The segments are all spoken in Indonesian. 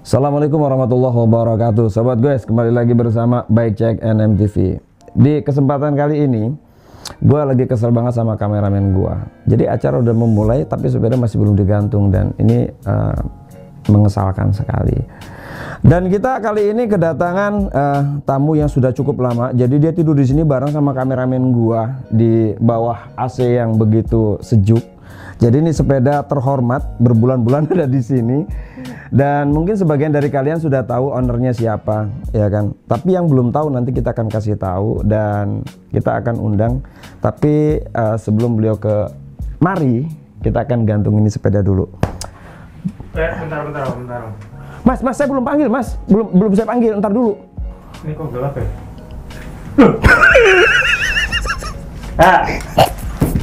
Assalamualaikum warahmatullahi wabarakatuh. Sobat guys, kembali lagi bersama Bike Check NMTV. Di kesempatan kali ini gue lagi kesel banget sama kameramen gue. Jadi acara udah memulai tapi sepeda masih belum digantung, dan ini mengesalkan sekali. Dan kita kali ini kedatangan tamu yang sudah cukup lama. Jadi dia tidur di sini bareng sama kameramen gue di bawah AC yang begitu sejuk. Jadi ini sepeda terhormat, berbulan-bulan ada di sini. Dan mungkin sebagian dari kalian sudah tahu ownernya siapa, ya kan? Tapi yang belum tahu nanti kita akan kasih tahu dan kita akan undang. Tapi sebelum beliau ke mari, kita akan gantung ini sepeda dulu. Bentar. Mas, saya belum panggil, Mas. Belum saya panggil, ntar dulu. Ini kok gelap ya?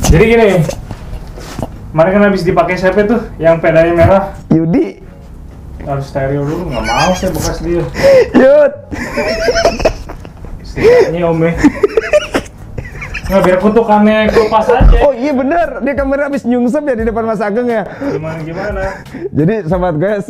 Jadi gini. Kemarin kan habis dipakai siapa tuh yang pedanya merah? Yudi. Harus stereo dulu, nggak mau saya bekas dia. Yud. Setidaknya Om ya. Nggak, biar kutukannya kelupas aja. Oh iya bener, dia kamera habis nyungsep ya di depan Mas Ageng ya. Gimana? Jadi sobat guys,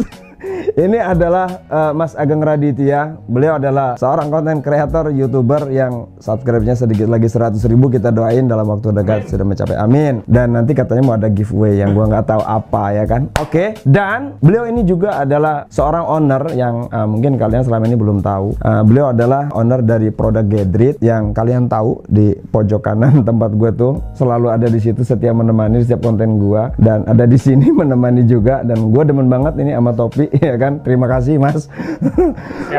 ini adalah Mas Ageng Raditya. Beliau adalah seorang konten kreator, YouTuber yang subscribe-nya sedikit lagi 100.000. Kita doain dalam waktu dekat sudah mencapai, amin. Dan nanti katanya mau ada giveaway yang gua nggak tahu apa, ya kan. Oke. Dan beliau ini juga adalah seorang owner yang mungkin kalian selama ini belum tahu. Beliau adalah owner dari produk Gedrit yang kalian tahu di pojok kanan tempat gue tuh selalu ada di situ, setia menemani setiap konten gua, dan ada di sini menemani juga. Dan gue demen banget ini sama topi, ya kan. Terima kasih Mas.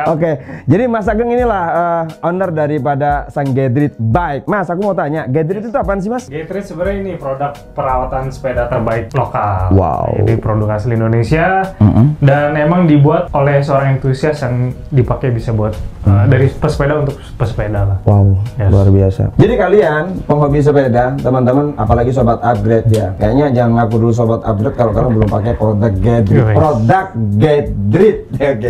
Oke, jadi Mas Ageng inilah owner daripada sang Gedrit Bike. Mas, aku mau tanya, Gedrit itu apaan sih Mas? Gedrit sebenarnya ini produk perawatan sepeda terbaik lokal. Wow. Ini produk asli Indonesia dan emang dibuat oleh seorang entusias yang dipakai bisa buat dari pesepeda untuk pesepeda lah. Wow, yes. Luar biasa. Jadi kalian penghobi sepeda, teman-teman, apalagi sobat upgrade ya. Kayaknya jangan ngaku dulu sobat upgrade kalau kalian belum pakai produk Gedrit. Produk Gedrit. Oke.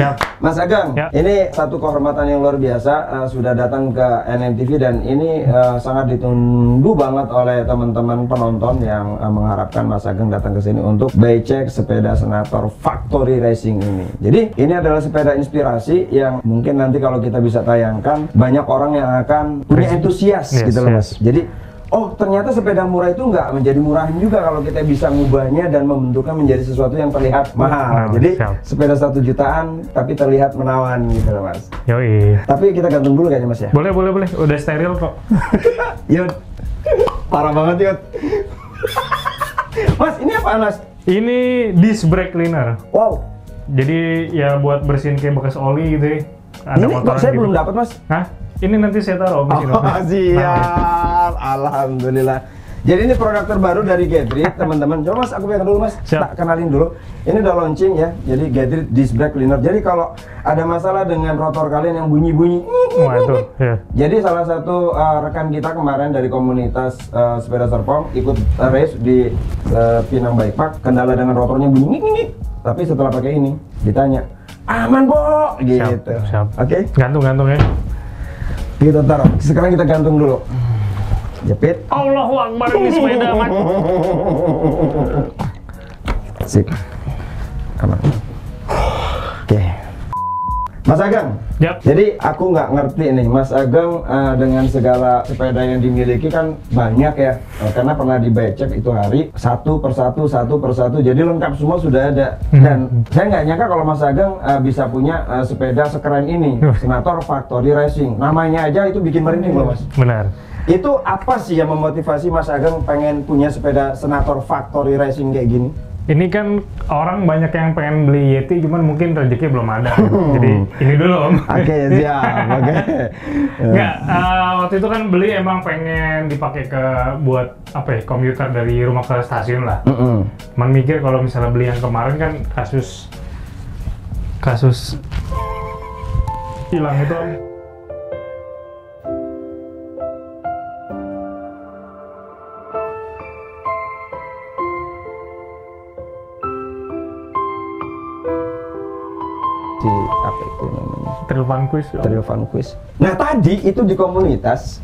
Siap. Mas Ageng, ini satu kehormatan yang luar biasa sudah datang ke NMTV, dan ini sangat ditunggu banget oleh teman-teman penonton yang mengharapkan Mas Ageng datang ke sini untuk bike check sepeda Senator Factory Racing ini. Jadi ini adalah sepeda inspirasi yang mungkin nanti kalau kita bisa tayangkan, banyak orang yang akan punya antusias gitu loh Mas. Jadi oh ternyata sepeda murah itu nggak menjadi murahan juga kalau kita bisa ngubahnya dan membentuknya menjadi sesuatu yang terlihat mahal. Jadi sepeda 1 jutaan tapi terlihat menawan gitu loh Mas. Yoi. Tapi kita gantung dulu kayaknya Mas ya. Boleh. Udah steril kok. Yud, parah banget Yud. Mas, ini apa Mas? Ini disc brake cleaner. Wow. Jadi ya buat bersihin kayak bekas oli gitu ya. Ada ini kok saya gitu. belum dapat Mas. Hah? Ini nanti saya taruh di sini. Siap. Alhamdulillah. Jadi ini produk terbaru dari Gedrit, teman-teman. Coba Mas, aku pegang dulu Mas. Tak kenalin dulu. Ini udah launching ya. Jadi Gedrit disc brake cleaner. Jadi kalau ada masalah dengan rotor kalian yang bunyi-bunyi, jadi salah satu rekan kita kemarin dari komunitas sepeda Serpong ikut race di Pinang Bike Park, kendala dengan rotornya bunyi, tapi setelah pakai ini ditanya, aman Bo, gitu. Oke. Gantung ya. Kita taruh. Sekarang kita gantung dulu. Jepit. Allahu Akbar, ini sepeda aman. Sip. Aman. Oke. Mas Ageng. Jadi aku nggak ngerti nih, Mas Ageng dengan segala sepeda yang dimiliki kan banyak ya. Karena pernah di bike check itu hari satu persatu. Jadi lengkap semua sudah ada. Dan saya nggak nyangka kalau Mas Ageng bisa punya sepeda sekeren ini, Senator Factory Racing. Namanya aja itu bikin merinding loh Mas. Benar. Itu apa sih yang memotivasi Mas Ageng pengen punya sepeda Senator Factory Racing kayak gini? Ini kan orang banyak yang pengen beli Yeti, cuman mungkin rezeki belum ada. Jadi ini dulu Om. Oke, siap. Oke. Nggak, waktu itu kan beli emang pengen dipakai buat apa ya, komuter dari rumah ke stasiun lah. Cuman mikir kalau misalnya beli yang kemarin kan kasus hilang itu Om. Apa itu namanya? Trail Fun Quiz. Nah tadi itu di komunitas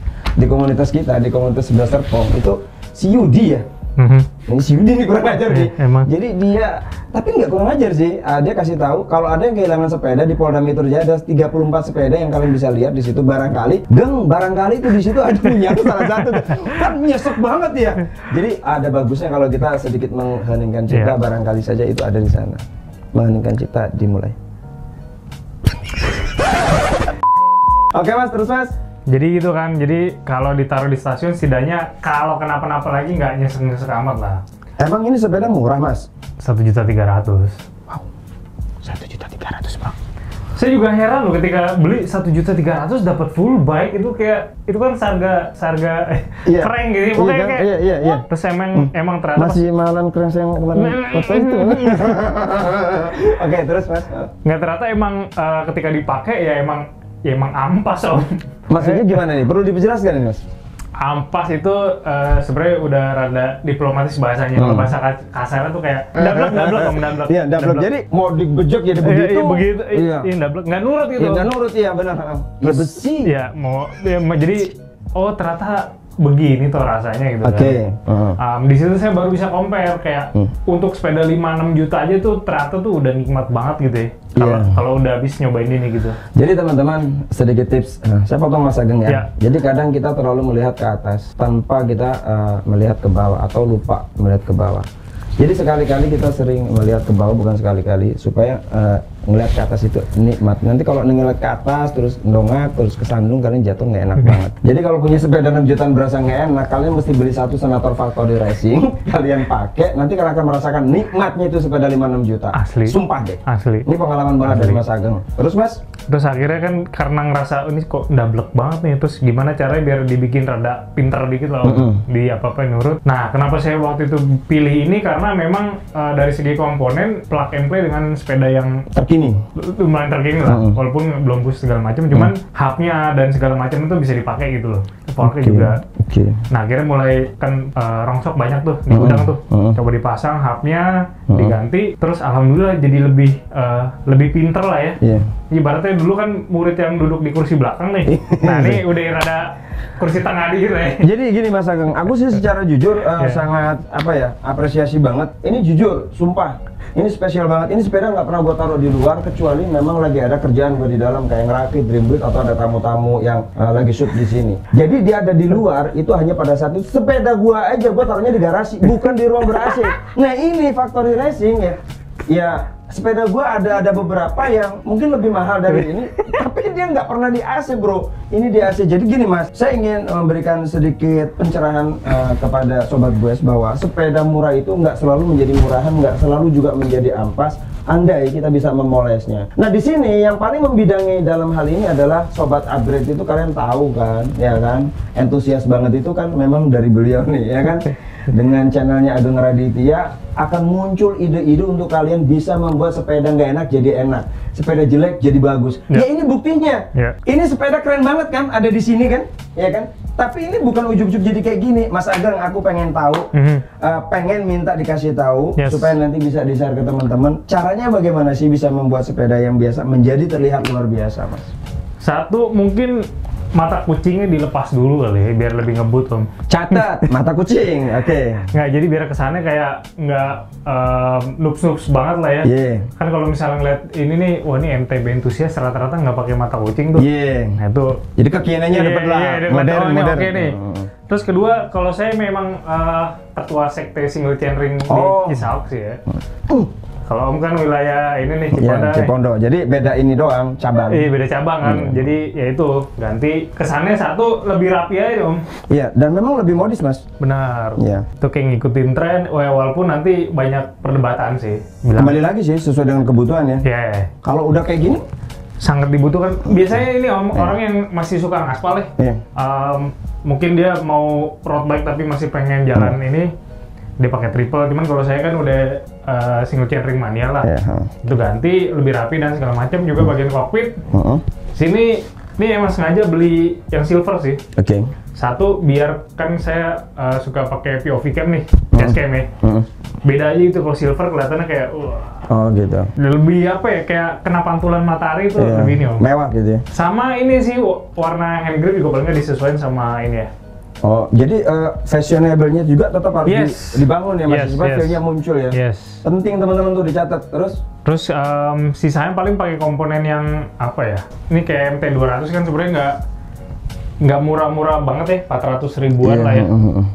kita, di komunitas sebelah Serpong itu si Yudi ya. Ini si Yudi nih kurang ajar nih. Emang. Jadi dia, tapi nggak kurang ajar sih. Dia kasih tahu kalau ada yang kehilangan sepeda di Polda Metro Jaya ada 34 sepeda yang kalian bisa lihat di situ. Barangkali itu di situ ada punya salah satu. Kan nyesek banget ya. Jadi ada bagusnya kalau kita sedikit mengheningkan cipta, barangkali saja itu ada di sana. Mengheningkan cipta dimulai. Oke mas, terus mas. Jadi gitu kan, jadi kalau ditaruh di stasiun setidaknya kalau kenapa-napa lagi nggak nyesek-nyesek amat lah. Emang ini sepeda murah mas? 1.300.000. Wow, 1.300.000 bang. Saya juga heran loh ketika beli 1.300.000 dapat full bike itu kayak itu kan harga Iya. keren gitu, pokoknya kan? kayak. Iya. Terus emang ternyata Masih mahalan keren yang kemarin foto itu. Oke, terus mas. nggak ternyata emang ketika dipakai ya emang ampas om. Maksudnya gimana nih? Perlu dijelaskan nih mas? Ampas itu sebenarnya udah rada diplomatis bahasanya. Kalau bahasa kasarnya tuh kayak dablek om, dablek. Iya, dablek. Jadi mau dibejek jadi begitu. Iya, begitu. Iya. Iya, dablek. Nggak nurut gitu. Iya, nggak nurut, iya benar. Ya besi. Iya, jadi ternyata begini tuh rasanya gitu Oke. kan. Di situ saya baru bisa compare kayak untuk sepeda 5-6 juta aja tuh ternyata tuh udah nikmat banget gitu ya. Kalau udah habis nyobain ini gitu. Jadi teman-teman sedikit tips, saya potong Mas Ageng ya. Jadi kadang kita terlalu melihat ke atas tanpa kita melihat ke bawah atau lupa melihat ke bawah. Jadi sekali-kali kita sering melihat ke bawah, bukan sekali-kali, supaya ngelihat ke atas itu nikmat. Nanti kalau ngelihat ke atas terus ndongak terus kesandung, kalian jatuh nggak enak banget. Jadi kalau punya sepeda 6 jutaan berasa nggak enak, kalian mesti beli satu Senator Factory Racing, kalian pakai, nanti kalian akan merasakan nikmatnya itu sepeda 5-6 juta. Asli. Sumpah deh. Asli. Ini pengalaman banget dari Mas Ageng. Terus Mas? Terus akhirnya kan karena ngerasa ini kok dablek banget nih, terus gimana caranya biar dibikin rada pinter dikit loh, di apa-apa nurut. Nah, kenapa saya waktu itu pilih ini karena memang dari segi komponen plug and play dengan sepeda yang terkini, lumayan terkini lah, walaupun belum push segala macam, cuman hubnya dan segala macam itu bisa dipakai gitu loh. Pakai juga. Nah, akhirnya mulai kan rongsok banyak tuh di gudang tuh, coba dipasang hubnya, diganti, terus alhamdulillah jadi lebih pinter lah ya. Ibaratnya dulu kan murid yang duduk di kursi belakang nih, nah ini udah rada kursi tengah dikit ya. Jadi gini Mas Ageng, aku sih secara jujur sangat apresiasi banget. Ini jujur, sumpah, ini spesial banget. Ini sepeda nggak pernah gua taruh di luar kecuali memang lagi ada kerjaan gua di dalam kayak ngerakit, dreambrake atau ada tamu-tamu yang lagi shoot di sini. Jadi dia ada di luar itu hanya pada saat itu sepeda gua aja gua taruhnya di garasi, bukan di ruang ber-AC. Nah ini Factory Racing ya sepeda gua ada beberapa yang mungkin lebih mahal dari ini, tapi dia nggak pernah di AC bro. Ini di AC. Jadi gini mas, saya ingin memberikan sedikit pencerahan kepada sobat goes bahwa sepeda murah itu nggak selalu menjadi murahan, nggak selalu juga menjadi ampas. Andai kita bisa memolesnya. Nah di sini yang paling membidangi dalam hal ini adalah sobat upgrade itu, kalian tahu kan, ya kan, antusias banget itu kan memang dari beliau nih, ya kan. Dengan channelnya Ageng Raditya akan muncul ide-ide untuk kalian bisa membuat sepeda nggak enak jadi enak, sepeda jelek jadi bagus. Ya ini buktinya. Ini sepeda keren banget kan, ada di sini kan, ya kan. Tapi ini bukan ujuk-ujuk jadi kayak gini, Mas Ageng. Aku pengen tahu, pengen minta dikasih tahu supaya nanti bisa di-share ke teman-teman. Caranya bagaimana sih bisa membuat sepeda yang biasa menjadi terlihat luar biasa, Mas? Satu, mungkin mata kucingnya dilepas dulu kali ya, biar lebih ngebut om. Catat, mata kucing, oke. Nggak, jadi biar kesannya kayak nggak nups banget lah ya. Kan kalau misalnya ngeliat ini nih, wah ini MTB entusias rata-rata nggak pakai mata kucing tuh. Nah itu. Jadi kekiniannya dapat lah, modern. Oke nih. Terus kedua, kalau saya memang ketua sekte single chainring di Cisauk sih ya. Kalau om kan wilayah ini nih Cipondo. Cipondo. Jadi beda ini doang cabang. Iya beda cabang kan. Jadi ya itu ganti kesannya satu lebih rapi aja om. Iya dan memang lebih modis mas. Benar. Iya. Itu kayak ngikutin tren. Walaupun nanti banyak perdebatan sih. Kembali lagi sih sesuai dengan kebutuhan ya. Iya. Kalau udah kayak gini sangat dibutuhkan. Biasanya ini om orang yang masih suka ngaspal ya. Mungkin dia mau road bike tapi masih pengen jalan ini. Dia pakai triple, cuman kalau saya kan udah single chainring mania lah. Itu ganti lebih rapi dan segala macam, juga bagian cockpit. Sini ini emang sengaja beli yang silver sih. Satu biar kan saya suka pakai POV cam nih, dashcam ya. Beda aja itu kalau silver kelihatannya kayak gitu. Lebih apa ya, kayak kena pantulan matahari itu lebih ini om. Mewah gitu ya. Sama ini sih warna hand grip juga paling nggak disesuaikan sama ini ya. Oh, jadi fashionable-nya juga tetap harus dibangun ya Mas, supaya feel-nya muncul ya. Penting teman-teman tuh dicatat. Terus sisanya paling pakai komponen yang apa ya? Ini kayak MT200 kan sebenarnya nggak murah-murah banget ya, 400 ribuan lah ya.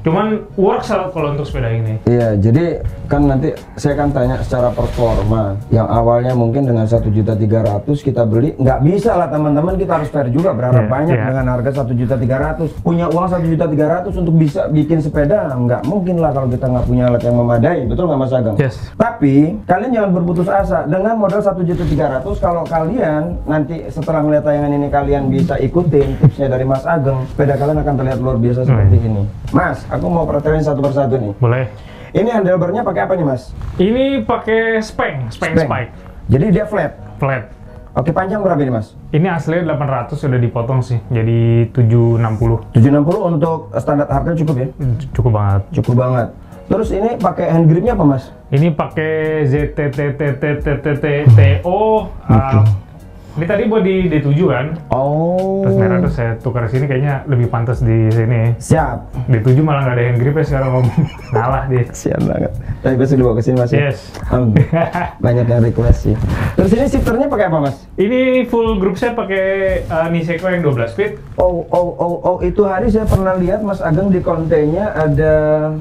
Cuman works kalau untuk sepeda ini. Iya, jadi kan nanti saya akan tanya secara performa. Yang awalnya mungkin dengan 1.300.000 kita beli, nggak bisa lah teman-teman, kita harus fair juga berharap banyak dengan harga 1.300.000. Punya uang 1.300.000 untuk bisa bikin sepeda, nggak mungkin lah kalau kita nggak punya alat yang memadai, betul nggak Mas Ageng? Tapi kalian jangan berputus asa dengan modal 1.300.000. Kalau kalian nanti setelah melihat tayangan ini kalian bisa ikutin tipsnya dari Mas Ageng, sepeda kalian akan terlihat luar biasa seperti ini. Mas, aku mau perhatiin satu persatu nih. Boleh. Ini handlebarnya pakai apa nih Mas? Ini pakai spike. Jadi dia flat? Flat. Oke, panjang berapa ini Mas? Ini aslinya 800, sudah dipotong sih, jadi 760. 760 untuk standar harga cukup ya? Cukup banget. Cukup banget. Terus ini pakai hand gripnya apa Mas? Ini pakai ZTTTTTTO. Ini tadi buat di D7 kan? Oh. Terus merah terus saya tukar sini, kayaknya lebih pantas di sini. Siap. D7 malah nggak ada hand grip ya sekarang, ngalah dia. Siap banget. Tapi besok dibawa ke sini Mas ya? Banyak yang request sih. Terus ini shifternya pakai apa Mas? Ini full group set pakai Niseko yang 12 speed. Oh, itu hari saya pernah lihat Mas Ageng di kontennya ada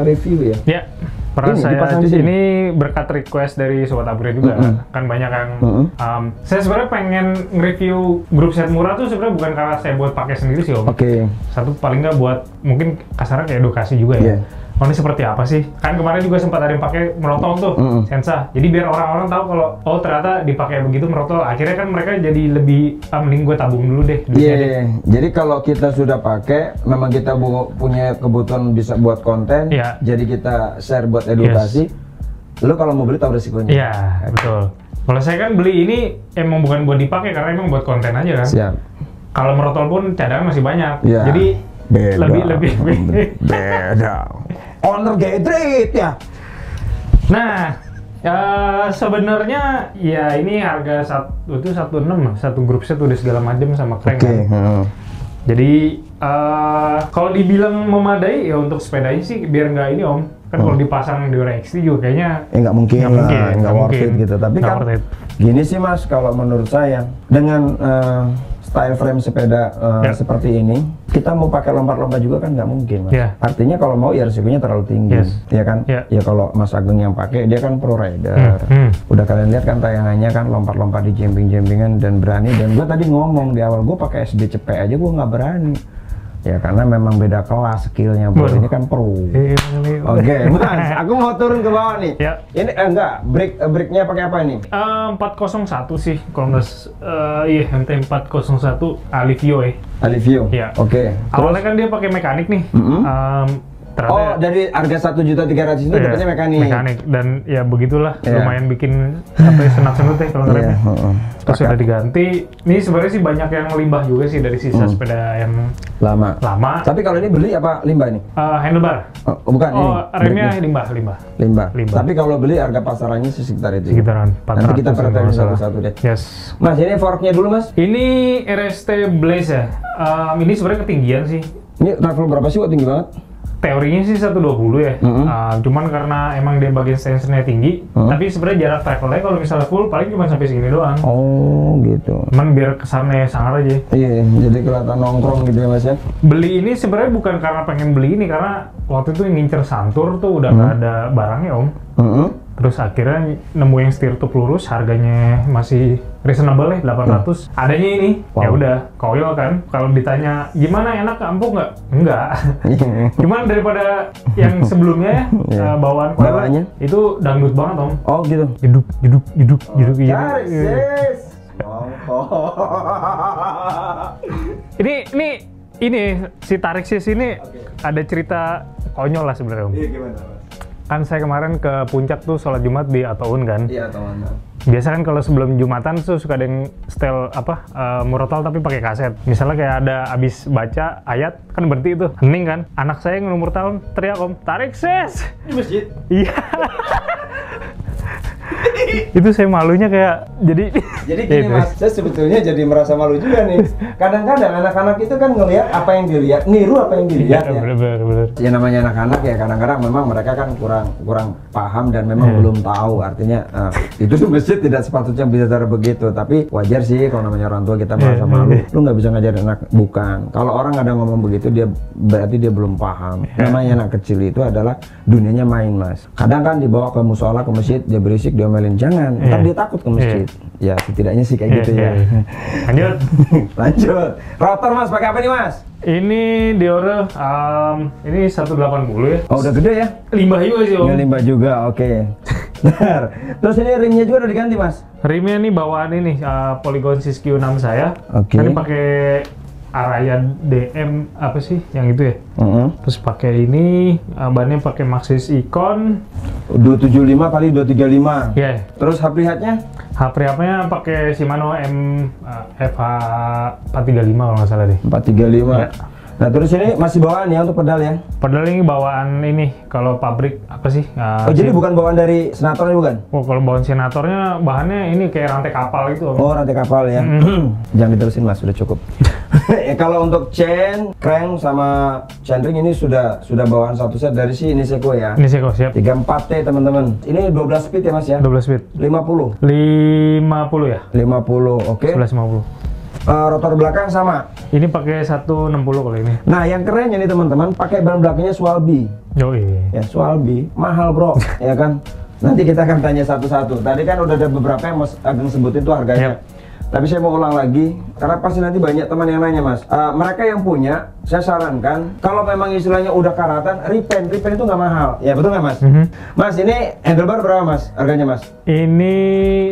review ya? Ya. Pernah saya di sini berkat request dari sobat upgrade juga. Kan banyak yang saya sebenarnya pengen nge-review grup set murah tuh sebenarnya bukan karena saya buat pakai sendiri sih Om. Satu paling nggak buat mungkin kasarnya kayak edukasi juga ya. Oh, ini seperti apa sih? Kan kemarin juga sempat ada yang pakai merotol tuh, Sensa. Jadi biar orang-orang tahu kalau oh ternyata dipakai begitu merotol. Akhirnya kan mereka jadi lebih mending gue tabung dulu deh. Jadi kalau kita sudah pakai, memang kita punya kebutuhan bisa buat konten. Jadi kita share buat edukasi. Lu kalau mau beli tahu resikonya. Iya, betul. Kalau saya kan beli ini emang bukan buat dipakai karena emang buat konten aja kan. Siap. Kalau merotol pun cadangan masih banyak. Jadi lebih beda. Owner Gedrit ya. Nah, sebenarnya ya ini harga itu 16, satu grup set udah segala macam sama crank kan. Jadi kalau dibilang memadai ya untuk sepedanya sih biar nggak ini Om. Kan kalau dipasang di XT juga kayaknya nggak mungkin nggak worth it gitu. Tapi kan gini sih Mas, kalau menurut saya dengan style frame sepeda seperti ini, kita mau pakai lompat-lompat juga kan nggak mungkin Mas. Artinya kalau mau ya risikonya terlalu tinggi, ya kan? Ya kalau Mas Ageng yang pakai, dia kan pro rider. Udah kalian lihat kan tayangannya kan lompat-lompat di jemping-jempingan dan berani. Dan gue tadi ngomong di awal, gue pakai SD cepet aja gue nggak berani. Ya karena memang beda kelas skillnya, bro. Ini kan pro. Oke, Mas, aku mau turun ke bawah nih. Ini enggak, brake-nya pakai apa ini? 401 sih, kalau nggak MT 401 Alivio ya. Alivio. Oke. Awalnya kan dia pakai mekanik nih. Oh, dari harga 1.300.000 itu dapetnya mekanik. Dan ya begitulah, lumayan bikin senat-senut ya kalau ngeremnya. Terus sudah diganti. Ini sebenarnya sih banyak yang limbah juga sih dari sisa sepeda yang lama. Tapi kalau ini beli apa limbah ini? Handlebar. Bukan ini. Remnya limbah. Tapi kalau beli harga pasarannya sih sekitar itu. Sekitaran 400. Nanti kita perhatiin satu-satu deh. Mas, ini forknya dulu Mas. Ini RST Blaze ya. Ini sebenarnya ketinggian sih. Ini travel berapa sih kok tinggi banget? Teorinya sih 120 ya, cuman karena emang dia bagian stancernya tinggi, tapi sebenarnya jarak travelnya kalau misalnya full paling cuma sampai segini doang. Oh gitu. Cuman biar kesannya sangar aja. Iya, jadi kelihatan nongkrong gitu ya Mas ya. Beli ini sebenarnya bukan karena pengen beli ini, karena waktu itu ngincer Santur tuh udah nggak ada barangnya Om. Terus akhirnya nemu yang steer tube lurus, harganya masih reasonable ya, 800. Adanya ini, ya udah, koil kan. Kalau ditanya gimana, enak empuk nggak? Enggak. Cuman daripada yang sebelumnya bawaan koilnya itu dangdut banget Om. Oh gitu. Jeduk. Ini si tarik sis ini ada cerita konyol lah sebenarnya Om. Iya, gimana Mas? Kan saya kemarin ke puncak tuh sholat Jumat di Ataun kan. Iya, Ataun. Biasa kan kalau sebelum Jumatan tuh suka ada yang setel murotol tapi pakai kaset. Misalnya kayak ada abis baca ayat kan berhenti itu, hening kan. Anak saya yang umur tahun teriak Om, tarik ses. Di masjid? Iya. Itu saya malunya kayak jadi gini Mas, saya sebetulnya jadi merasa malu juga nih. Kadang-kadang anak-anak itu kan ngelihat apa yang dilihat, niru apa yang dilihat ya. Bener. Ya namanya anak-anak ya kadang-kadang memang mereka kan kurang paham dan memang belum tahu. Artinya itu di masjid tidak sepatutnya bisa cara begitu. Tapi wajar sih kalau namanya orang tua kita merasa malu. Lu nggak bisa ngajarin anak, bukan. Kalau orang ada ngomong begitu dia berarti dia belum paham. Namanya anak kecil itu adalah dunianya main Mas. Kadang kan dibawa ke musola, ke masjid, dia berisik, diomelin, jangan. Ntar dia takut ke masjid. Ya setidaknya sih kayak gitu ya. Lanjut. Lanjut. Router Mas pakai apa nih Mas? Ini Deore ini 180 ya. Oh udah gede ya? Limbah juga sih Om. Ini limbah juga, oke. Terus ini rimnya juga udah diganti Mas? Rimnya nih bawaan ini Polygon Siskiyou 6 saya. Oke. Ini pakai Araya DM apa sih yang itu ya? Terus pakai ini bannya pakai Maxxis Icon 275 kali 235. ya. Terus HPH-nya? HPH-nya pakai Shimano FH 435 kalau nggak salah deh. 435. Ya. Nah terus ini masih bawaan ya untuk pedal ya? Pedal ini bawaan ini kalau pabrik apa sih? Oh jadi bukan bawaan dari Senatornya bukan? Oh kalau bawaan Senatornya bahannya ini kayak rantai kapal gitu Om. Oh rantai kapal ya? Jangan diterusin Mas, sudah cukup. Kalau untuk chain, crank sama chainring ini sudah bawaan satu set dari si Niseko ya? Niseko siap. 34T teman-teman. Ini 12 speed ya Mas ya? 12 speed. 50 ya? 50, oke. 1150. Rotor belakang sama. Ini pakai 160 kalau ini. Nah, yang kerennya nih teman-teman, pakai ban belakangnya Swalby. Yoi. Ya, Swalby mahal, Bro. Ya kan? Nanti kita akan tanya satu-satu. Tadi kan udah ada beberapa yang Mas Ageng sebutin tuh harganya. Tapi saya mau ulang lagi, karena pasti nanti banyak teman yang nanya Mas. Mereka yang punya, saya sarankan, kalau memang istilahnya udah karatan, repaint itu nggak mahal. Ya betul nggak Mas? Mas, ini handlebar berapa Mas harganya Mas? Ini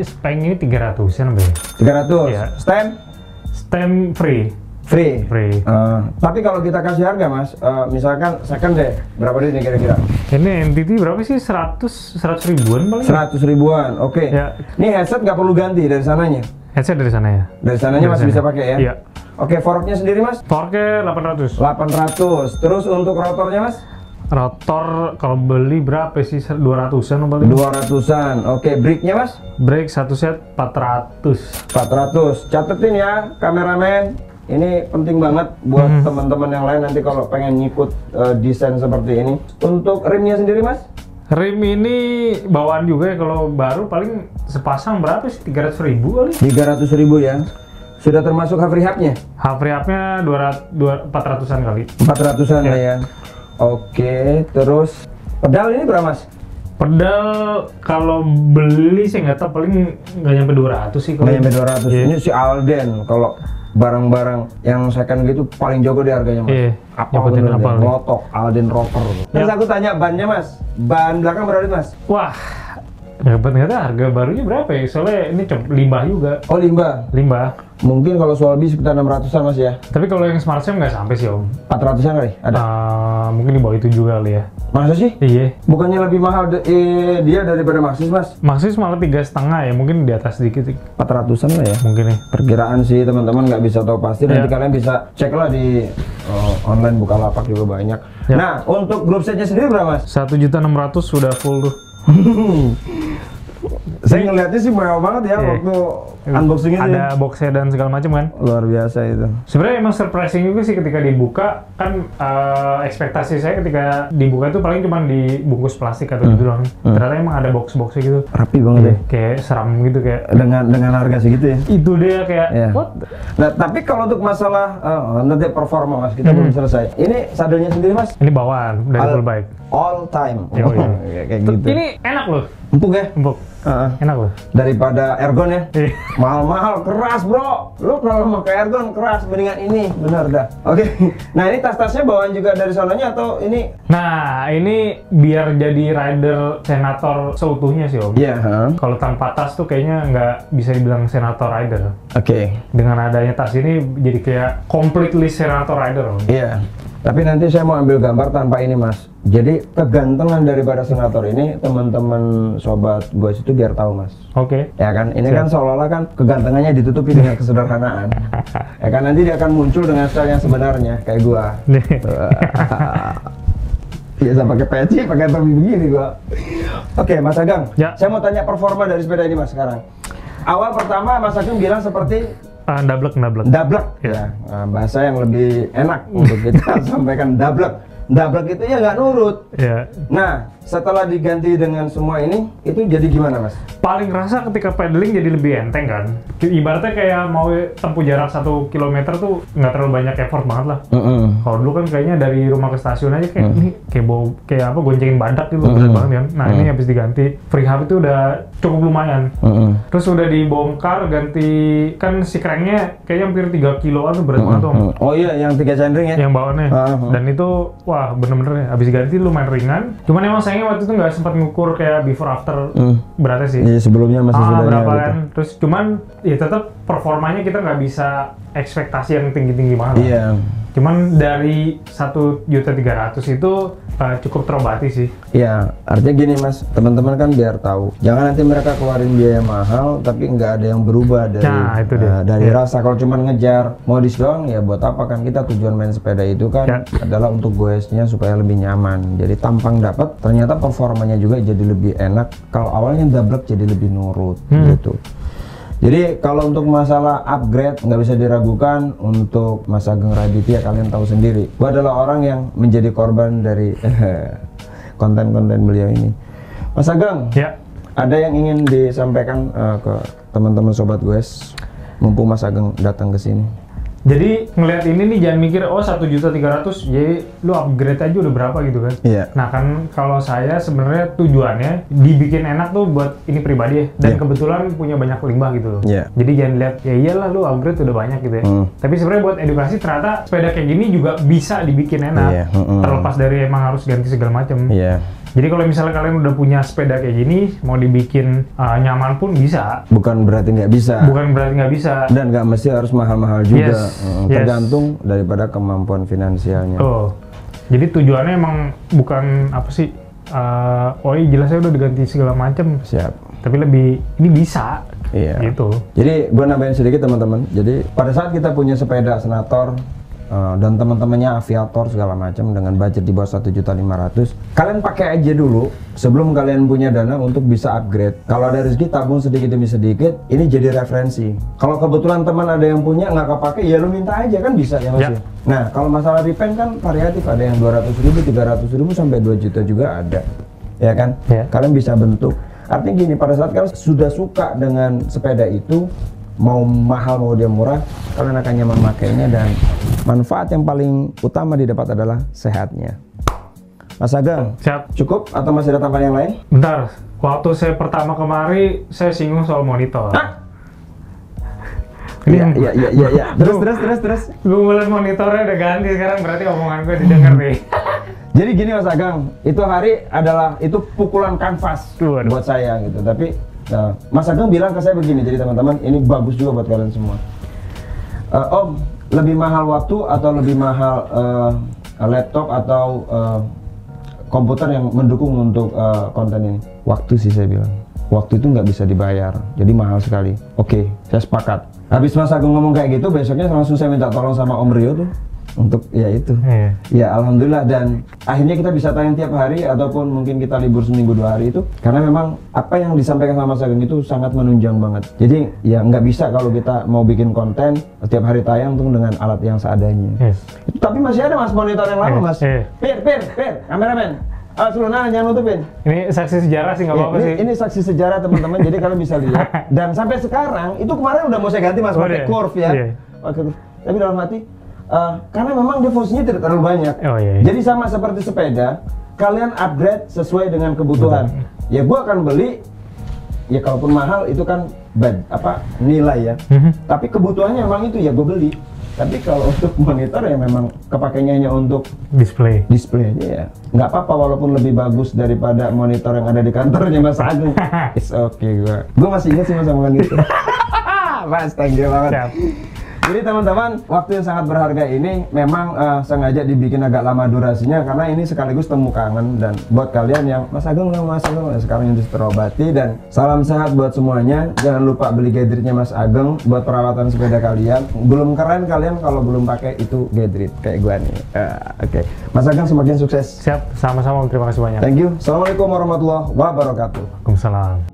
speng ini 300-an Be. 300? Ya. Stem free. Tapi kalau kita kasih harga Mas, misalkan second deh, berapa deh ini kira-kira? Ini NTT berapa sih? 100 ribuan paling? 100 ribuan, oke. Ya. Ini headset nggak perlu ganti dari sananya? Headset dari sana ya? Dari sananya masih bisa pakai ya? Iya. Oke, forknya sendiri Mas? Forknya 800. 800. Terus untuk rotornya Mas? Rotor kalau beli berapa sih? 200-an paling? 200-an. Oke, brake-nya Mas? Brake satu set 400. 400. Catetin ya, kameramen. Ini penting banget buat teman-teman yang lain nanti kalau pengen ngikut desain seperti ini. Untuk rimnya sendiri Mas? Rim ini bawaan juga ya, kalau baru paling sepasang berapa sih? 300.000 kali? 300.000 ya. Sudah termasuk free hub-nya? Free hub-nya 400-an kali. 400-an lah ya. Oke, terus pedal ini berapa Mas? Pedal kalau beli sih nggak tahu, paling nggak nyampe 200 sih. Nggak nyampe 200. Yeah. Ini si Alden kalau barang-barang yang second gitu paling jago di harganya Mas. Yeah. Apa bener deh, Lotok, Alden rotor. Terus aku tanya bannya Mas, ban belakang berapa Mas? Wah, nggak tahu harga barunya berapa ya, soalnya ini limbah juga. Oh limbah? Limbah. Mungkin kalau Swalby sekitar 600-an Mas ya? Tapi kalau yang Smart Sam nggak sampai sih Om. 400-an kali? Ada? Mungkin di bawah itu juga kali ya. Masa sih? Iya. Bukannya lebih mahal dia daripada Maxxis Mas? Maxxis malah 3,5 ya, mungkin di atas sedikit. 400-an lah ya? Mungkin ya. Perkiraan sih teman-teman, nggak bisa tahu pasti. Nanti kalian bisa cek lah di online Bukalapak juga banyak. Nah, untuk group setnya sendiri berapa Mas? 1.600.000 sudah full tuh. Saya ngeliatnya sih mewah banget ya waktu unboxing ini. Ada boxnya dan segala macam kan. Luar biasa itu. Sebenarnya emang surprising juga sih ketika dibuka kan, ekspektasi saya ketika dibuka itu paling cuma dibungkus plastik atau gitu doang. Ternyata emang ada box-boxnya gitu. Rapi banget ya. Kayak seram gitu kayak. Dengan harga segitu ya. Itu dia kayak what? Nah, tapi kalau untuk masalah nanti performa Mas, kita belum selesai. Ini sadelnya sendiri Mas? Ini bawaan dari full bike. All time. Kayak gitu. Ini enak loh. Empuk ya? Empuk. Enak loh. Daripada Ergon ya? Mahal-mahal, keras bro. Lu kalau pakai Ergon keras, mendingan ini. Bener dah. Oke. Nah ini tas-tasnya bawaan juga dari sononya atau ini? Nah ini biar jadi rider Senator seutuhnya sih Om. Iya. Kalau tanpa tas tuh kayaknya nggak bisa dibilang Senator rider. Oke. Dengan adanya tas ini jadi kayak completely Senator rider Om. Iya. Tapi nanti saya mau ambil gambar tanpa ini Mas. Jadi kegantengan daripada Senator ini teman-teman sobat gue itu biar tahu Mas. Oke. Ya kan, ini kan seolah-olah kan kegantengannya ditutupi dengan kesederhanaan. Ya kan nanti dia akan muncul dengan style yang sebenarnya kayak gua. Biasa pakai peci, pakai topi begini gua. Oke, Mas Ageng. Ya. Saya mau tanya performa dari sepeda ini Mas sekarang. Awal pertama Mas Ageng bilang seperti Dablek. ya. Bahasa yang lebih enak untuk kita sampaikan dablek itu ya nggak nurut. Ya. Nah, setelah diganti dengan semua ini, itu jadi gimana Mas? Paling rasa ketika pedaling jadi lebih enteng kan. Ibaratnya kayak mau tempuh jarak 1 kilometer tuh nggak terlalu banyak effort banget lah. Kalau dulu kan kayaknya dari rumah ke stasiun aja kayak ini kayak apa goncengin badak gitu berat banget kan. Nah ini habis diganti free hub itu udah cukup lumayan. Terus udah dibongkar ganti kan si cranknya kayaknya hampir 3 kiloan tuh berat banget Om. Oh iya, yang 3 centering ya? Yang bawaannya. Dan itu wah bener-bener ya habis diganti lumayan ringan. Cuman emang sayangnya waktu itu nggak sempat ngukur kayak before after beratnya sih. Iya, sebelumnya masih sudahnya berapa gitu. kan. Terus cuman ya tetap performanya kita nggak bisa ekspektasi yang tinggi-tinggi banget. Iya. Cuman dari 1.300.000 itu cukup terobati sih. Iya, artinya gini Mas, teman-teman kan biar tahu. Jangan nanti mereka keluarin biaya mahal, tapi nggak ada yang berubah dari itu dia. dari rasa. Kalau cuma ngejar modis doang, ya buat apa kan kita tujuan main sepeda itu kan adalah untuk goesnya supaya lebih nyaman. Jadi tampang dapat, ternyata performanya juga jadi lebih enak. Kalau awalnya dablek jadi lebih nurut gitu. Jadi kalau untuk masalah upgrade nggak bisa diragukan untuk Mas Ageng Raditya, kalian tahu sendiri. Gua adalah orang yang menjadi korban dari konten-konten beliau ini. Mas Ageng, ada yang ingin disampaikan ke teman-teman sobat goes, mumpung Mas Ageng datang ke sini. Jadi ngelihat ini nih jangan mikir 1.300.000, jadi lu upgrade aja udah berapa gitu kan? Iya. Nah kan kalau saya sebenarnya tujuannya dibikin enak tuh buat ini pribadi ya, dan kebetulan punya banyak limbah gitu loh. Jadi jangan lihat ya iyalah lu upgrade udah banyak gitu ya. Tapi sebenarnya buat edukasi ternyata sepeda kayak gini juga bisa dibikin enak, terlepas dari emang harus ganti segala macam. Jadi kalau misalnya kalian udah punya sepeda kayak gini, mau dibikin nyaman pun bisa. Bukan berarti nggak bisa. Bukan berarti nggak bisa. Dan nggak mesti harus mahal-mahal juga. Tergantung Yes. daripada kemampuan finansialnya. Oh, jadi tujuannya emang bukan apa sih? Oh iya jelas saya udah diganti segala macam. Siap. Tapi lebih ini bisa. Iya. Gitu. Jadi gue nambahin sedikit teman-teman. Jadi pada saat kita punya sepeda Senator dan teman-temannya Aviator segala macam dengan budget di bawah 1.500.000, kalian pakai aja dulu sebelum kalian punya dana untuk bisa upgrade. Kalau ada rezeki tabung sedikit demi sedikit, ini jadi referensi. Kalau kebetulan teman ada yang punya nggak kepake, ya lu minta aja kan bisa ya Mas. Nah kalau masalah repaint kan variatif, ada yang 200.000, 300.000 sampai 2 juta juga ada, ya kan? Kalian bisa bentuk. Artinya gini, pada saat kalian sudah suka dengan sepeda itu, mau mahal mau dia murah, kalian akan nyaman memakainya dan manfaat yang paling utama didapat adalah sehatnya. Mas Ageng, cukup atau masih ada tambahan yang lain? Bentar, waktu saya pertama kemari saya singgung soal monitor. Iya. Terus. Gue ngeliat monitornya udah ganti sekarang, berarti omongan gue didengar nih. Jadi gini Mas Ageng, itu hari adalah itu pukulan kanvas buat saya gitu. Tapi Mas Ageng bilang ke saya begini, jadi teman-teman ini bagus juga buat kalian semua. Om, lebih mahal waktu atau lebih mahal laptop atau komputer yang mendukung untuk konten ini? Waktu sih saya bilang. Waktu itu nggak bisa dibayar, jadi mahal sekali. Oke, saya sepakat. Habis Mas Ageng ngomong kayak gitu, besoknya langsung saya minta tolong sama Om Rio tuh untuk ya itu. Ya alhamdulillah, dan akhirnya kita bisa tayang tiap hari ataupun mungkin kita libur seminggu 2 hari itu karena memang apa yang disampaikan sama Mas Ageng itu sangat menunjang banget. Jadi ya nggak bisa kalau kita mau bikin konten setiap hari tayang tuh dengan alat yang seadanya. Itu, tapi masih ada Mas monitor yang lama Mas. Pir, kameramen. Seluna jangan nutupin. Ini saksi sejarah sih, nggak apa-apa sih. Ini saksi sejarah teman-teman, jadi kalian bisa lihat. Dan sampai sekarang itu kemarin udah mau saya ganti Mas pakai curve ya. Tapi dalam hati karena memang defosinya tidak terlalu banyak. Jadi sama seperti sepeda, kalian upgrade sesuai dengan kebutuhan. Ya gua akan beli, ya kalaupun mahal itu kan nilai ya. Tapi kebutuhannya memang itu ya gua beli. Tapi kalau untuk monitor ya memang kepakainya hanya untuk display aja ya. Nggak apa-apa walaupun lebih bagus daripada monitor yang ada di kantornya Mas Ageng. It's okay gua masih ingat sih Mas omongan itu. Mas, thank you banget. Jadi teman-teman, waktu yang sangat berharga ini memang sengaja dibikin agak lama durasinya karena ini sekaligus temu kangen. Dan buat kalian yang Mas Ageng sekarang industri terobati, dan salam sehat buat semuanya. Jangan lupa beli gadgetnya Mas Ageng buat perawatan sepeda kalian. Belum keren kalian kalau belum pakai itu gadget kayak gua nih. Oke. Mas Ageng semakin sukses. Siap, sama-sama, terima kasih banyak. Thank you. Assalamualaikum warahmatullahi wabarakatuh. Waalaikumsalam.